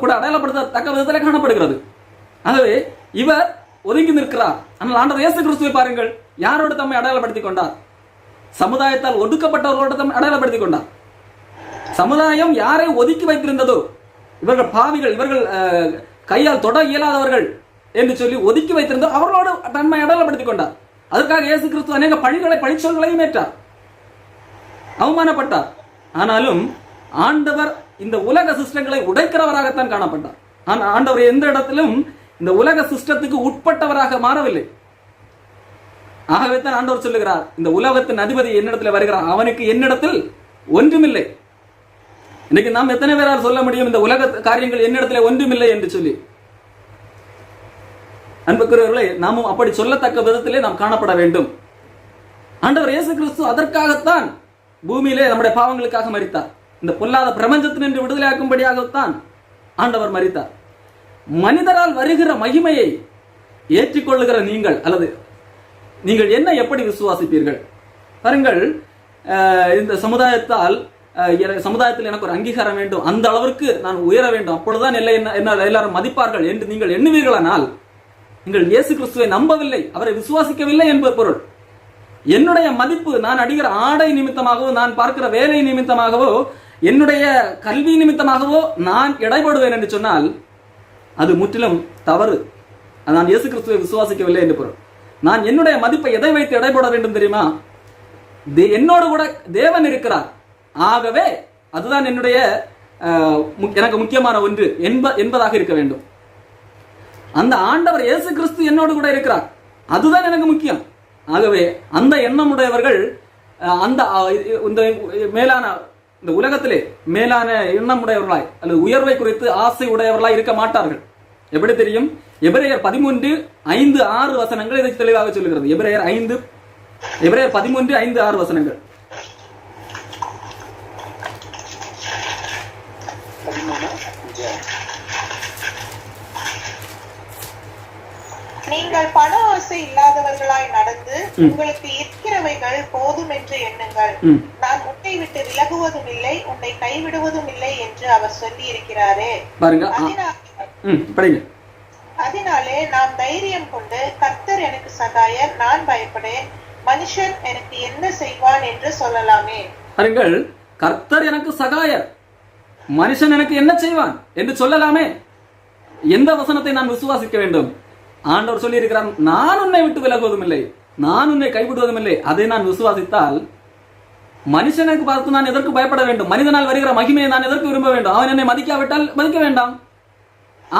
கூட அடையாளப்படுத்தத்தக்க விதத்தில் காணப்படுகிறது. ஆகவே இவர் ஒதுங்கி நிற்கிறார். ஆனால் ஆண்டவர் இயேசு கிறிஸ்துவை பாருங்கள், யாரோடு தம்மை அடையாளப்படுத்திக் கொண்டார்? சமுதாயத்தால் ஒடுக்கப்பட்டவர்களோடு தம்மை அடையாளப்படுத்திக் கொண்டார். சமுதாயம் யாரை ஒதுக்கி வைத்திருந்ததோ, இவர்கள் பாவிகள், இவர்கள் கையால் தொட இயலாதவர்கள் என்று சொல்லி ஒதுக்கி வைத்திருந்தோ அவர்களோடு தம்மை அடையாளப்படுத்திக் கொண்டார். அதற்காக இயேசு கிறிஸ்து அநேக பழிச்சொல்களையும் ஏற்றார், அவமானப்பட்டார். ஆனாலும் ஆண்டவர் இந்த உலக சிஸ்டங்களை உடைக்கிறவராகத்தான் காணப்பட்டார். ஆண்டவர் எந்த இடத்திலும் இந்த உலக சிஸ்டத்துக்கு உட்பட்டவராக மாறவில்லை. ஆகவே தான் ஆண்டவர் சொல்லுகிறார், இந்த உலகத்தின் அதிபதி என்னிடத்தில் வருகிறார், அவனுக்கு என்னிடத்தில் ஒன்றுமில்லை. இன்னைக்கு நாம் எத்தனை பேரால் சொல்ல முடியும் இந்த உலக காரியங்கள் என்னிடத்தில் ஒன்றுமில்லை என்று சொல்லி? அன்புக்குரியவர்களே, நாமும் அப்படி சொல்லத்தக்க விதத்திலே நாம் காணப்பட வேண்டும். ஆண்டவர் இயேசு கிறிஸ்து அதற்காகத்தான் பூமியிலே நம்முடைய பாவங்களுக்காக மரித்தார். இந்த பொல்லாத பிரபஞ்சத்தினின்று விடுதலையாக்கும்படியாகத்தான் ஆண்டவர் மரித்தார். மனிதரால் வருகிற மகிமையை ஏற்றுக்கொள்ளுகிற நீங்கள், அல்லது நீங்கள் என்ன எப்படி விசுவாசிப்பீர்கள்? பாருங்கள், இந்த சமுதாயத்தில் எனக்கு ஒரு அங்கீகாரம் வேண்டும், அந்த அளவிற்கு நான் உயர வேண்டும், அப்பொழுதுதான் எல்லாரும் மதிப்பார்கள் என்று நீங்கள் எண்ணுவீர்களானால் நீங்கள் இயேசு கிறிஸ்துவை நம்பவில்லை, அவரை விசுவாசிக்கவில்லை என்பது பொருள். என்னுடைய மதிப்பு நான் அடிக்கிற ஆடை நிமித்தமாகவோ, நான் பார்க்கிற வேலை நிமித்தமாகவோ, என்னுடைய கல்வி நிமித்தமாகவோ நான் எடைபடுவேன் என்று சொன்னால் அது முற்றிலும் தவறு. நான் இயேசு கிறிஸ்துவை விசுவாசிக்கவில்லை என்று பொருள். நான் என்னுடைய மதிப்பை எதை வைத்து எடைபட வேண்டும் தெரியுமா? என்னோடு கூட தேவன் இருக்கிறார், ஆகவே அதுதான் என்னுடைய எனக்கு முக்கியமான ஒன்று என்பதாக இருக்க வேண்டும். அந்த ஆண்டவர் இயேசு கிறிஸ்து என்னோடு கூட இருக்கிறார், அதுதான் எனக்கு முக்கியம். ஆகவே அந்த எண்ணமுடையவர்கள் அந்த மேலான இந்த உலகத்திலே மேலான எண்ணமுடையவர்களாய் அல்லது உயர்வை குறித்து ஆசை உடையவர்களாய் இருக்க மாட்டார்கள். எப்படி தெரியும்? எபிரேயர் 13:5-6 வசனங்கள் இதை தெளிவாக சொல்லுகிறது. எபிரேயர் 13:5-6 வசனங்கள். நீங்கள் பண ஆசை இல்லாதவர்களாய் நடந்து உங்களுக்கு இருக்கிறவைகள் போதும் என்று எண்ணுங்கள். நான் உன்னை விட்டு விலகுவதும் இல்லை, உன்னை கைவிடுவதும் இல்லை என்று அவர் சொல்லி இருக்கிறாரே. அதனாலே நாம் தைரியம் கொண்டு, கர்த்தர் எனக்கு சகாயர், நான் பயப்படேன், மனுஷன் எனக்கு என்ன செய்வான் என்று சொல்லலாமே. பாருங்கள், கர்த்தர் எனக்கு சகாயர், மனுஷன் எனக்கு என்ன செய்வான் என்று சொல்லலாமே. எந்த வசனத்தை நான் விசுவாசிக்க வேண்டும்? ஆண்டவர் சொல்லி இருக்கிறார், நான் உன்னை விட்டு விலகுவதும் இல்லை, நான் உன்னை கைவிடுவதும் இல்லை. அதை நான் விசுவாசித்தால் மனுஷனுக்கு பார்த்து நான் எதற்கு பயப்பட வேண்டும்? மனிதனால் வருகிற மகிமையை நான் எதற்கு விரும்ப வேண்டும்? அவன் என்னை மதிக்காவிட்டால் மதிக்க வேண்டாம்.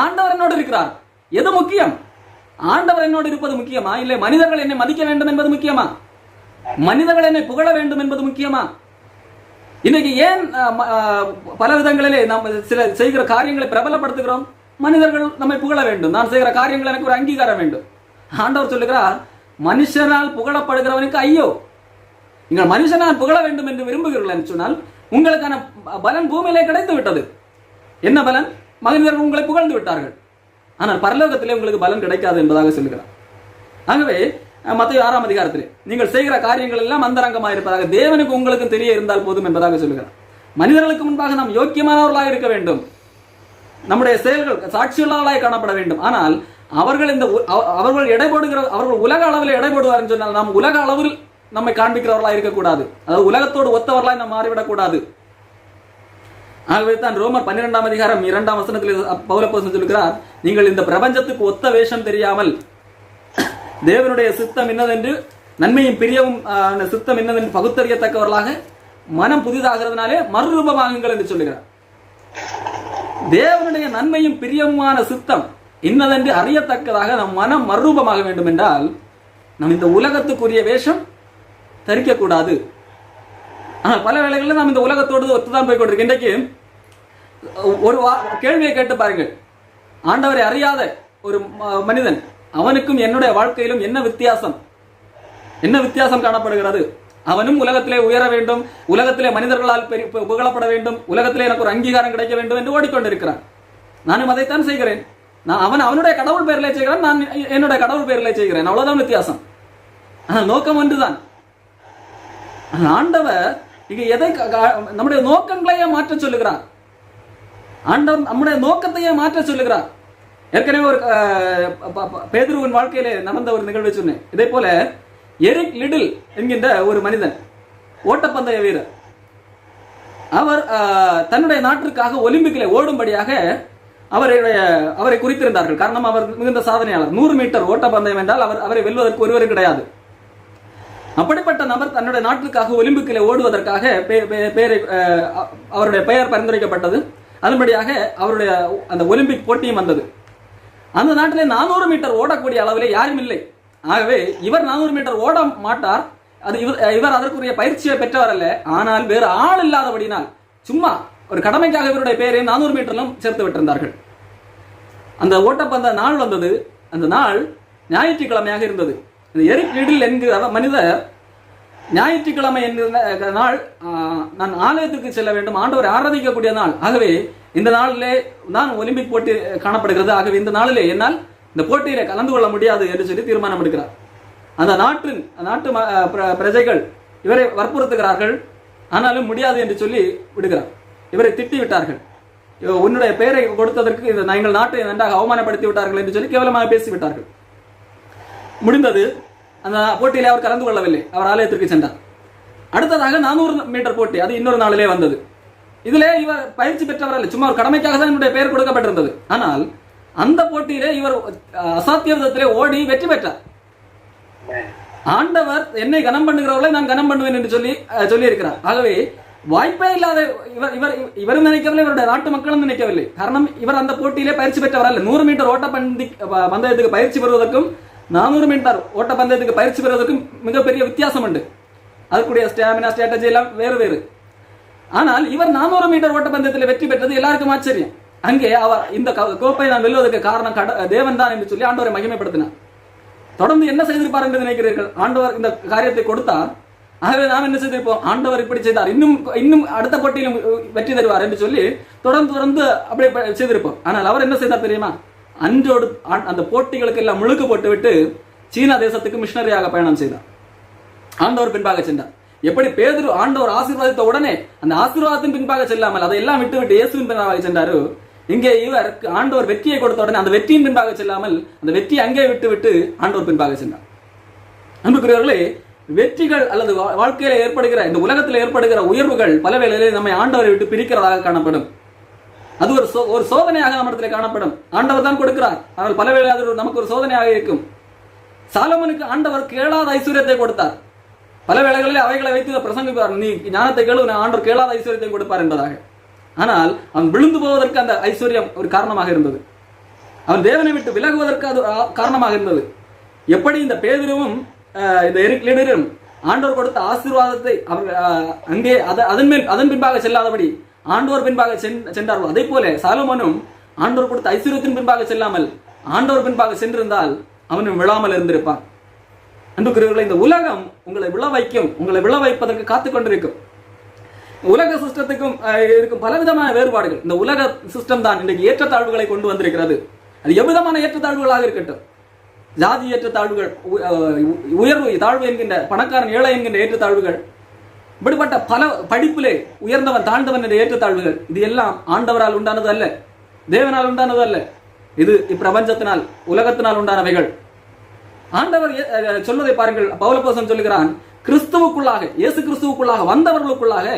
ஆண்டவர் என்னோடு இருக்கிறார், எது முக்கியம்? ஆண்டவர் என்னோடு இருப்பது முக்கியமா, இல்லை மனிதர்கள் என்னை மதிக்க வேண்டும் என்பது முக்கியமா? மனிதர்கள் என்னை புகழ வேண்டும் என்பது முக்கியமா? இன்னைக்கு ஏன் பல விதங்களிலே நாம் சில செய்கிற காரியங்களை பிரபலப்படுத்துகிறோம்? மனிதர்கள் நம்மை புகழ வேண்டும், நான் செய்கிற காரியங்கள் எனக்கு ஒரு அங்கீகாரம் வேண்டும். ஆண்டவர் சொல்லுகிறார், மனுஷனால் புகழப்படுகிறவனுக்கு ஐயோ. நீங்கள் மனுஷனால் புகழ வேண்டும் என்று விரும்புகிறீர்கள் என்று சொன்னால் உங்களுக்கான பலன் பூமியிலே கிடைத்து விட்டது. என்ன பலன்? மனிதர்கள் உங்களை புகழ்ந்து விட்டார்கள், ஆனால் பரலோகத்திலே உங்களுக்கு பலன் கிடைக்காது என்பதாக சொல்லுகிறார். ஆகவே மத்தேயு 6ஆம் அதிகாரத்திலே நீங்கள் செய்கிற காரியங்கள் எல்லாம் அந்தரங்கமாக இருப்பதாக, தேவனுக்கு உங்களுக்கு தெரிய இருந்தால் போதும் என்பதாக சொல்லுகிறார். மனிதர்களுக்கு முன்பாக நாம் யோக்கியமானவர்களாக இருக்க வேண்டும், நம்முடைய செயல்கள் சாட்சியுள்ளவர்களாய் காணப்பட வேண்டும். ஆனால் அவர்கள் எடைபடுகிற, அவர்கள் உலக அளவில் எடைபடுவார் என்று சொன்னால் நாம் உலக அளவில் நம்மை காண்பிக்கிறவர்களாய் இருக்கக்கூடாது, அதாவது உலகத்தோடு ஒத்தவர்களாய் நாம் மாறிவிடக்கூடாது. ஆகவே தான் ரோமர் 12ஆம் அதிகாரம் 2ஆம் வசனத்தில் பவுலப்போஸ்தலன் சொல்கிறார், நீங்கள் இந்த பிரபஞ்சத்துக்கு ஒத்த வேஷம் தெரியாமல் தேவனுடைய சித்தம் என்னதென்று, நன்மையும் பிரியவும் சித்தம் என்னதென்று பகுத்தறியத்தக்கவர்களாக மனம் புதிதாகிறதுனாலே மறுரூபமாகுங்கள் என்று சொல்லுகிறார். தேவனுடைய நன்மையும் பிரியமான சித்தம் இன்னதென்று அறியத்தக்கதாக நம் மனம் மறுரூபமாக வேண்டும் என்றால் நாம் இந்த உலகத்துக்குரிய வேஷம் தரிக்கக்கூடாது. ஆனால் பல வேளைகளில் நாம் இந்த உலகத்தோடு ஒத்துதான் போய் கொண்டிருக்கோம். இன்றைக்கு ஒரு கேள்வியை கேட்டு பாருங்கள், ஆண்டவரை அறியாத ஒரு மனிதன், அவனுக்கும் என்னுடைய வாழ்க்கையிலும் என்ன வித்தியாசம் காணப்படுகிறது? அவனும் உலகத்திலே உயர வேண்டும், உலகத்திலே மனிதர்களால் புகழப்பட வேண்டும், உலகத்திலே எனக்கு ஒரு அங்கீகாரம் கிடைக்க வேண்டும் என்று ஓடிக்கொண்டிருக்கிறான். நானும் அதைத்தான் செய்கிறேன். அவன் அவனுடைய கடவுள் பெயரிலே செய்கிறான், நான் என்னுடைய கடவுள் பெயரிலே செய்கிறேன், அவ்வளவுதான் வித்தியாசம். ஆனால் நோக்கம் ஒன்றுதான். ஆண்டவர் இங்க எதை நம்முடைய நோக்கங்களையே மாற்ற சொல்லுகிறார். ஆண்டவர் நம்முடைய நோக்கத்தையே மாற்ற சொல்லுகிறார். ஏற்கனவே ஒரு பேதுருவின் வாழ்க்கையிலே நடந்த ஒரு நிகழ்வை சொன்னேன். இதே போல எரிக் லிடில் என்கின்ற ஒரு மனிதன், ஓட்டப்பந்தய வீரர், அவர் தன்னுடைய நாட்டிற்காக ஒலிம்பிக்கில் ஓடும்படியாக அவரை குறித்திருந்தார்கள். காரணம், அவர் மிகுந்த சாதனையாளர். 100 மீட்டர் ஓட்டப்பந்தயம் என்றால் அவரை வெல்வதற்கு ஒருவரும் கிடையாது. அப்படிப்பட்ட நபர் தன்னுடைய நாட்டுக்காக ஒலிம்பிக்கில் ஓடுவதற்காக அவருடைய பெயர் பரிந்துரைக்கப்பட்டது. அதன்படியாக அவருடைய அந்த ஒலிம்பிக் போட்டியும் வந்தது. அந்த நாட்டிலே 400 மீட்டர் ஓடக்கூடிய அளவிலே யாரும் இல்லை. ஆகவே இவர் 400 மீட்டர் ஓட மாட்டார். அது இவர் அதற்குரிய பயிற்சியை பெற்றவர் அல்ல. ஆனால் வேறு ஆள் இல்லாதபடினால் சும்மா ஒரு கடமைக்காக இவருடைய பெயரை 400 மீட்டரிலும் சேர்த்து விட்டிருந்தார்கள். அந்த ஓட்டப்பந்த நாள் வந்தது. அந்த நாள் ஞாயிற்றுக்கிழமையாக இருந்தது. இந்த எரிக் லிடில் என்கிற மனிதர் ஞாயிற்றுக்கிழமை என்கிற நாள் நான் ஆலயத்துக்கு செல்ல வேண்டும், ஆண்டவரை ஆராதிக்கக்கூடிய நாள். ஆகவே இந்த நாளிலே தான் ஒலிம்பிக் போட்டி காணப்படுகிறது. ஆகவே இந்த நாளிலே என்னால் இந்த போட்டியிலே கலந்து கொள்ள முடியாது என்று சொல்லி தீர்மானம் எடுக்கிறார். அந்த நாட்டு பிரஜைகள் இவரை வற்புறுத்துகிறார்கள். ஆனாலும் முடியாது என்று சொல்லி விடுகிறார். இவரை திட்டி விட்டார்கள். உன்னுடைய பெயரை கொடுத்ததற்கு நீங்கள் நாட்டை நன்றாக அவமானப்படுத்தி விட்டார்கள் என்று சொல்லி கேவலமாக பேசிவிட்டார்கள். முடிந்தது. அந்த போட்டியிலே அவர் கலந்து கொள்ளவில்லை. அவர் ஆலயத்திற்கு சென்றார். அடுத்ததாக 400 மீட்டர் போட்டி, அது இன்னொரு நாளிலே வந்தது. இதிலே இவர் பயிற்சி பெற்றவர் அல்ல, சும்மா ஒரு கடமைக்காக தான் என்னுடைய பெயர் கொடுக்கப்பட்டிருந்தது. ஆனால் அந்த போட்டியிலே இவர் அசாத்திய விதத்திலே ஓடி வெற்றி பெற்றார். ஆண்டவர் என்னை கனம் பண்ணுகிறவர்களை நான் கனம் பண்ணுவேன் என்று சொல்லி இருக்கிறார். ஆகவே வாய்ப்பே இல்லாத இவரும் நினைக்கவில்லை, இவருடைய நாட்டு மக்களும் நினைக்கவில்லை. காரணம், இவர் அந்த போட்டியிலே பயிற்சி பெற்றவர் அல்ல. 100 மீட்டர் ஓட்ட பந்தயத்துக்கு பயிற்சி பெறுவதற்கும் 400 மீட்டர் ஓட்ட பந்தயத்துக்கு பயிற்சி பெறுவதற்கும் மிகப்பெரிய வித்தியாசம் உண்டு. அதுக்குரிய ஸ்டாமினா, ஸ்ட்ராட்டஜி எல்லாம் வேறு. ஆனால் இவர் 400 மீட்டர் ஓட்ட பந்தயத்தில் வெற்றி பெற்றது எல்லாருக்கும் ஆச்சரியம். அங்கே அவர் இந்த கோப்பை நான் வெல்வதற்கு காரணம் தேவன் தான் என்று சொல்லி ஆண்டவரை மகிமைப்படுத்தினார். தொடர்ந்து என்ன செய்திருப்பார் என்று நினைக்கிறீர்கள்? ஆண்டவர் இந்த காரியத்தை கொடுத்தார். ஆகவே நாம் என்ன செய்திருப்போம்? ஆண்டவர் இப்படி செய்தார், இன்னும் அடுத்த போட்டியிலும் வெற்றி தருவார் என்று சொல்லி தொடர்ந்து அப்படியே செய்திருப்போம். ஆனால் அவர் என்ன செய்தார் தெரியுமா? அன்றோடு அந்த போட்டிகளுக்கு எல்லாம் முழுக்கு போட்டுவிட்டு சீனா தேசத்துக்கு மிஷனரியாக பயணம் செய்தார். ஆண்டவர் பின்பாக சென்றார். எப்படி பேதுரு ஆண்டவர் ஆசீர்வாதித்த உடனே அந்த ஆசீர்வாதத்தின் பின்பாக செல்லாமல் அதையெல்லாம் விட்டு இயேசுவின் பின்பாக சென்றாரு. இங்கே இவர் ஆண்டவர் வெற்றியை கொடுத்த உடனே அந்த வெற்றியின் பின்பாக செல்லாமல் அந்த வெற்றியை அங்கே விட்டு ஆண்டவர் பின்பாக சென்றார். அன்புக்குரியவர்களே, வெற்றிகள் அல்லது வாழ்க்கையில ஏற்படுகிற இந்த உலகத்தில் ஏற்படுகிற உயர்வுகள் பல வேளையிலே நம்மை ஆண்டவரை விட்டு பிரிக்கிறதாக காணப்படும். அது ஒரு சோதனையாக நம்மிடத்தில் காணப்படும். ஆண்டவர் தான் கொடுக்கிறார், ஆனால் பல வேளை அது நமக்கு ஒரு சோதனையாக இருக்கும். சாலமோனுக்கு ஆண்டவர் கேளாத ஐஸ்வர்யத்தை கொடுத்தார். பல வேளைகளில் அவைகளை வைத்து பிரசங்கிப்பார், நீ ஞானத்தை கேளு, ஆண்டவர் கேளாத ஐஸ்வர்யத்தை கொடுப்பார் என்பதாக. ஆனால் அவன் விழுந்து போவதற்கு அந்த ஐஸ்வர்யம் ஒரு காரணமாக இருந்தது. அவன் தேவனை விட்டு விலகுவதற்கு அது காரணமாக இருந்தது. எப்படி இந்த பேதுருவும் இந்த எரிக் லீடரும் ஆண்டவர் கொடுத்த ஆசீர்வாதத்தை அவர் அங்கே அதன் பின்பாக செல்லாதபடி ஆண்டவர் பின்பாக சென்றார்கள். அதே போல சாலமோனும் ஆண்டவர் கொடுத்த ஐஸ்வர்யத்தின் பின்பாக செல்லாமல் ஆண்டவர் பின்பாக சென்றிருந்தால் அவனும் விழாமல் இருந்திருப்பான். அன்புக்குரியவர்களே, இந்த உலகம் உங்களை விழ வைப்பதற்கு காத்துக் கொண்டிருக்கும். உலக சிஸ்டத்துக்கும் இருக்கும் பலவிதமான வேறுபாடுகள். இந்த உலக சிஸ்டம் தான் இன்றைக்கு ஏற்றத்தாழ்வுகளை கொண்டு வந்திருக்கிறது. அது எவ்விதமான ஏற்றத்தாழ்வுகளாக இருக்கட்டும், ஜாதி ஏற்றத்தாழ்வுகள், உயர்வு தாழ்வு என்கின்ற, பணக்காரன் ஏழை என்கின்ற ஏற்றத்தாழ்வுகள், இப்படிப்பட்ட பல படிப்பிலே உயர்ந்தவன் தாழ்ந்தவன் என்ற ஏற்றத்தாழ்வுகள், இது எல்லாம் ஆண்டவரால் உண்டானது அல்ல, தேவனால் உண்டானது அல்ல. இது இப்பிரபஞ்சத்தினால் உலகத்தினால் உண்டானவைகள். ஆண்டவர் சொல்வதை பாருங்கள். பவுலப்போஸ்தலன் சொல்லுகிறான், கிறிஸ்துவுக்குள்ளாக, இயேசு கிறிஸ்துவுக்குள்ளாக வந்தவர்களுக்குள்ளாக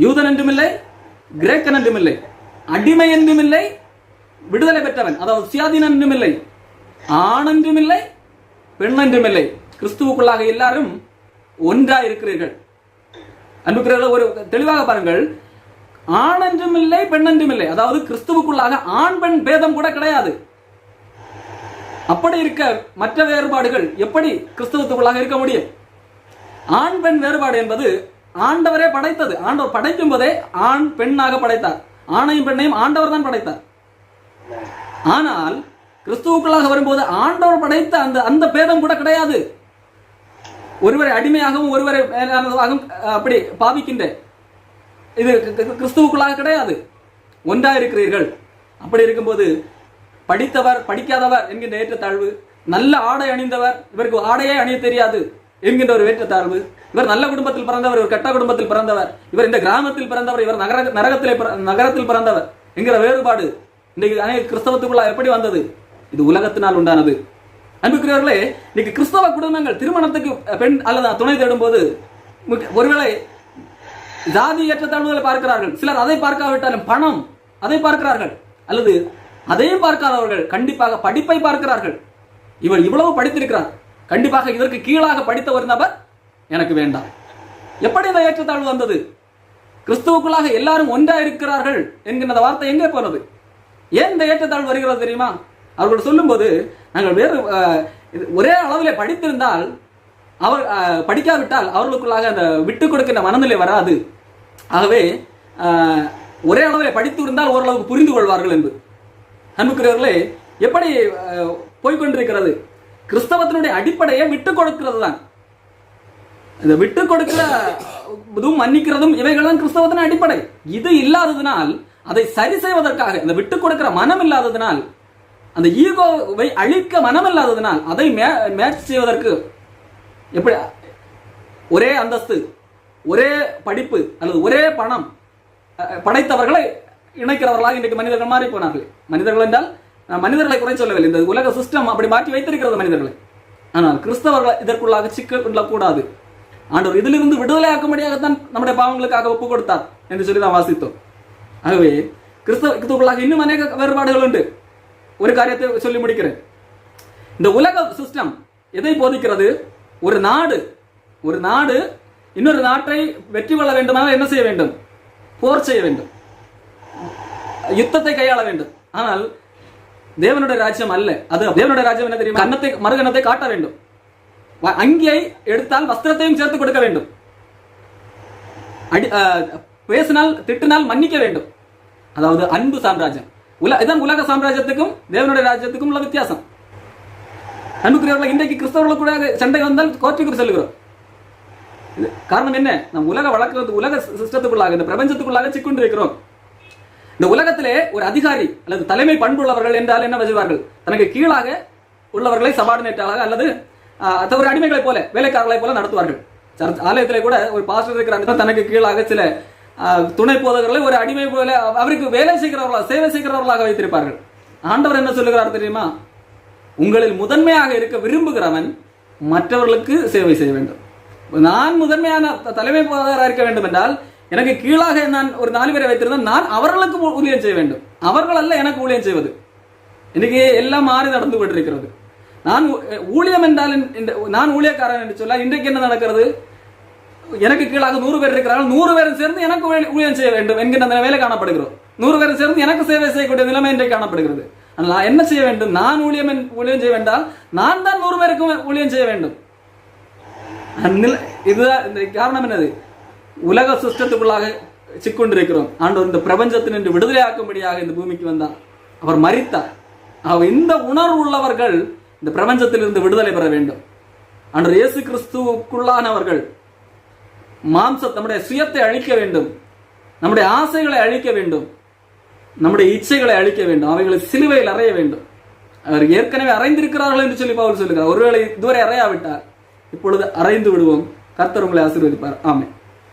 யூதன் என்றும் இல்லை, கிரேக்கன் என்றும் இல்லை, அடிமை என்றும் இல்லை, விடுதலை பெற்றவன் அதாவது சுயாதீனன் என்றும் இல்லை, ஆண் என்றும் இல்லை, பெண் என்றும் இல்லை, கிறிஸ்துவுக்குள்ளாக எல்லாரும் ஒன்றாய் இருக்கிறீர்கள். அன்புக்குரியவர்களே, ஒரு தெளிவாக பாருங்கள், ஆண் என்றும் இல்லை, பெண் என்றும் இல்லை, அதாவது கிறிஸ்துவுக்குள்ளாக ஆண் பெண் பேதம் கூட கிடையாது. அப்படி இருக்க மற்ற வேறுபாடுகள் எப்படி கிறிஸ்தவத்துக்குள்ளாக இருக்க முடியும்? ஆண் பெண் வேறுபாடு என்பது ஆண்டவரே படைத்தது. ஆண்டவர் படைக்கும் போதே ஆண் பெண்ணாக படைத்தார். ஆணையும் பெண்ணையும் ஆண்டவர் தான் படைத்தார். ஆனால் கிறிஸ்துவுக்குள்ளாக வரும்போது ஆண்டவர் படைத்த அந்த பேதம் கூட கிடையாது. ஒருவரை அடிமையாகவும் ஒருவரை மேலானதாகவும் அப்படி பாவிக்கின்ற இது கிறிஸ்துவுக்குள்ளாக கிடையாது. ஒன்றா இருக்கிறீர்கள். அப்படி இருக்கும்போது படித்தவர் படிக்காதவர் என்கின்ற ஏற்றத்தாழ்வு, நல்ல ஆடை அணிந்தவர் இவருக்கு ஆடையே அணிய தெரியாது என்கின்ற ஒரு ஏற்றத்தாழ்வு, இவர் நல்ல குடும்பத்தில் பிறந்தவர் இவர் கெட்ட குடும்பத்தில் பிறந்தவர், இவர் இந்த கிராமத்தில் பிறந்தவர் இவர் நகரத்தில் பிறந்தவர் என்கிற வேறுபாடு இன்றைக்கு அநேக கிறிஸ்தவத்துக்குள்ள எப்படி வந்தது? இது உலகத்தினால் உண்டானது. அன்புக்குரியவர்களே, இன்னைக்கு கிறிஸ்தவ குடும்பங்கள் திருமணத்துக்கு பெண் அல்லது துணை தேடும் போது ஒருவேளை ஜாதி ஏற்றத்தாழ்வுகளை பார்க்கிறார்கள். சிலர் அதை பார்க்காவிட்டாலும் பணம் அதை பார்க்கிறார்கள். அல்லது அதையும் பார்க்காதவர்கள் கண்டிப்பாக படிப்பை பார்க்கிறார்கள். இவர் இவ்வளவு படித்திருக்கிறார், கண்டிப்பாக இதற்கு கீழாக படித்த ஒரு நபர் எனக்கு வேண்டாம். எப்படி இந்த ஏற்றத்தாழ்வு வந்தது? கிறிஸ்துவுக்குள்ளாக எல்லாரும் ஒன்றா இருக்கிறார்கள் என்கிற வார்த்தை எங்கே போனது? ஏன் இந்த ஏற்றத்தாழ்வு வருகிறது தெரியுமா? அவர்கள் சொல்லும்போது, நாங்கள் வேறு ஒரே அளவில் படித்திருந்தால், அவர் படிக்காவிட்டால் அவர்களுக்குள்ளாக அந்த விட்டு கொடுக்கின்ற மனநிலை வராது. ஆகவே ஒரே அளவில் படித்து இருந்தால் ஓரளவுக்கு புரிந்து கொள்வார்கள் என்று. அன்புக்குரியவர்களே, எப்படி போய்கொண்டிருக்கிறது? கிறிஸ்தவத்தினுடைய அடிப்படையை விட்டுக் கொடுக்கிறது தான். இந்த விட்டுக் கொடுக்கிறதும் மன்னிக்கிறதும் இவைகள் தான் கிறிஸ்தவத்தின் அடிப்படை. இது இல்லாததினால், அதை சரி செய்வதற்காக இந்த விட்டுக் கொடுக்கிற மனம் இல்லாததினால், அந்த ஈகோவை அழிக்க மனம் இல்லாததினால், அதை மேட்ச் செய்வதற்கு எப்படி ஒரே அந்தஸ்து, ஒரே படிப்பு அல்லது ஒரே பணம் படைத்தவர்களை இணைக்கிறவர்களாக இன்றைக்கு மனிதர்கள் மாறி போனார்கள். மனிதர்கள் என்றால் மனிதர்களை குறை சொல்லவில்லை, இந்த உலக சிஸ்டம் அப்படி மாற்றி வைத்திருக்கிறது மனிதர்களை. ஆனால் கிறிஸ்தவர்கள் இதற்குள்ளாக சிக்கக்கூடாது. ஆண்டவர் இதிலிருந்து விடுதலையாக்கும்படியாகத்தான் நம்முடைய பாவங்களுக்காக ஒப்பு கொடுத்தார் என்று சொல்லி தான் வாசித்தோம். ஆகவே கிறிஸ்தவர்களுக்குள்ளாக இன்னும் அநேக வேறுபாடுகள் உண்டு. ஒரு காரியத்தை சொல்லி முடிக்கிறேன். இந்த உலக சிஸ்டம் எதை போதிக்கிறது? ஒரு நாடு இன்னொரு நாட்டை வெற்றி கொள்ள வேண்டுமானால் என்ன செய்ய வேண்டும்? போர் செய்ய வேண்டும், யுத்தத்தை கையாள வேண்டும். ஆனால் தேவனுடைய ராஜ்யம் அல்ல அது. தேவனுடைய ராஜ்யம் என்ன தெரியுமா? மறுகணத்தை காட்ட வேண்டும். அங்கியை எடுத்தால் வஸ்திரத்தையும் சேர்த்து கொடுக்க வேண்டும். பேசினால் திட்டினால் மன்னிக்க வேண்டும். அதாவது அன்பு சாம்ராஜ்யம். இதான் உலக சாம்ராஜ்யத்துக்கும் தேவனுடைய ராஜ்யத்துக்கும் உள்ள வித்தியாசம். அன்புக்குரியவர்கள், இன்றைக்கு கிறிஸ்தவர்கள் கூட சண்டை வந்தால் கோர்ட்டுக்கு செல்கிறோம். காரணம் என்ன? நம் உலக சிஸ்டத்துக்குள்ளாக, இந்த பிரபஞ்சத்துக்குள்ளாக சிக்கொண்டிருக்கிறோம். இந்த உலகத்திலே ஒரு அதிகாரி அல்லது தலைமை பண்புள்ளவர்கள் என்றால் என்ன செய்வார்கள்? தனக்கு கீழாக உள்ளவர்களை சபார்டினேட்டாக அல்லது ஒரு அடிமைகளை போல, வேலைக்காரர்களை போல நடத்துவார்கள். ஆலயத்திலே கூட ஒரு பாஸ்டர் இருக்கிறாங்க, தனக்கு கீழாக சில துணை போதகர்களை ஒரு அடிமை போல அவருக்கு வேலை செய்கிறவர்களாக, சேவை செய்கிறவர்களாக வைத்திருப்பார்கள். ஆண்டவர் என்ன சொல்லுகிறார் தெரியுமா? உங்களில் முதன்மையாக இருக்க விரும்புகிறவன் மற்றவர்களுக்கு சேவை செய்ய வேண்டும். நான் முதன்மையான தலைமை போதகராக இருக்க வேண்டும் என்றால், எனக்கு கீழாக நான் ஒரு 4 பேரை வைத்திருந்தால் நான் அவர்களுக்கு ஊழியம் செய்ய வேண்டும். அவர்கள் அல்ல எனக்கு ஊழியம் செய்வது. இன்னைக்கு எல்லாம் மாறி நடந்து கொண்டிருக்கிறது. நான் ஊழியம் என்றால், நான் ஊழியக்காரன் என்று சொல்ல, இன்றைக்கு என்ன நடக்கிறது? எனக்கு கீழாக 100 பேர் இருக்கிறார்கள், 100 பேரும் சேர்ந்து எனக்கு ஊழியம் செய்ய வேண்டும் என்கிற அந்த வேலை காணப்படுகிறோம். 100 பேரும் சேர்ந்து எனக்கு சேவை செய்யக்கூடிய நிலைமை இன்றைக்கு காணப்படுகிறது. நான் என்ன செய்ய வேண்டும்? நான் ஊழியம் செய்ய வேண்டால் நான் தான் 100 பேருக்கும் ஊழியம் செய்ய வேண்டும். இதுதான் இந்த காரணம். என்னது? உலக சிஸ்டத்துக்குள்ளாக சிக்கொண்டிருக்கிறோம். ஆண்டவர் இந்த பிரபஞ்சத்தின் என்று விடுதலையாக்கும்படியாக இந்த பூமிக்கு வந்தார். அவர் மரித்தார். இந்த உணர்வு உள்ளவர்கள் இந்த பிரபஞ்சத்திலிருந்து விடுதலை பெற வேண்டும். ஆண்டவர் இயேசு கிறிஸ்துவுக்குள்ளானவர்கள் நம்முடைய சுயத்தை அழிக்க வேண்டும், நம்முடைய ஆசைகளை அழிக்க வேண்டும், நம்முடைய இச்சைகளை அழிக்க வேண்டும், அவைகளை சிலுவையில் அறைய வேண்டும். அவர் ஏற்கனவே அறைந்திருக்கிறார்கள் என்று சொல்லி பவுல் சொல்லுகிறார். ஒருவேளை இதுவரை அறையாவிட்டார், இப்பொழுது அறைந்து விடுவோம். கர்த்தர் உங்களை ஆசீர்வதிப்பார். ஆமென்.